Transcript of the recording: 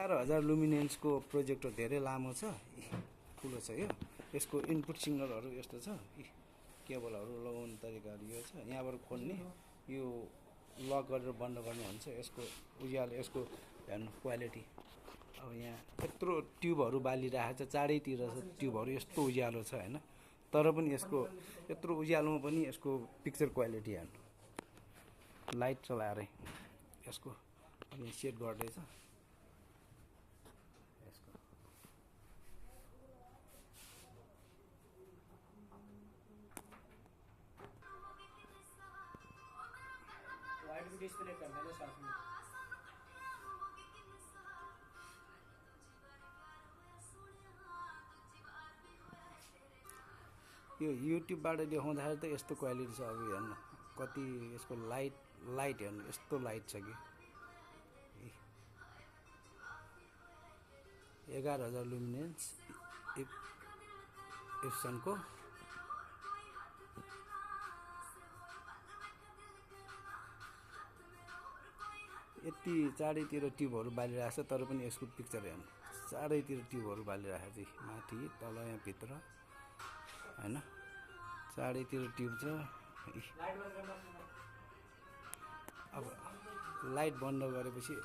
11,000 लुमिनेन्सको projector धेरै लामो छ, ठुलो छ यो। यसको इनपुट सिग्नलहरू यस्तो छ, केबलहरू लगाउने तरिकाहरू यो छ। यहाँबाट खोल्ने, यो लक गरेर बन्द गर्ने हुन्छ। यसको उज्यालो, यसको हेर्नु क्वालिटी। अब यहाँ यत्रो ट्युबहरू बालिरहेको छ, चारैतिर ट्युबहरू यस्तो उज्यालो छ होइन, तर पनि यसको यत्रो उज्यालोमा पनि यसको पिक्चर क्वालिटी हेर्नु। लाइट चलाएरै यसको अनि सेट गर्दैछ यसको। लाइट भी डिस्प्ले कर देना साथ में। यो युट्युबबाट देखाउँदाखेरि त यस्तो क्वालिटी छ। अब हेर्नु कति यसको लाइट हेर्नु, यस्तो लाइट छ कि 11,000 लुमिनेन्स एप्सनको। यति चारैतिर ट्युबहरू बालिरहेको छ, तर पनि यसको पिक्चर हेर्नु, चारैतिर ट्युबहरू बालिरहेको छ, माथि तल यहाँ भित्र होइन, चारैतिर ट्युब छ। अब लाइट बन्द गरेपछि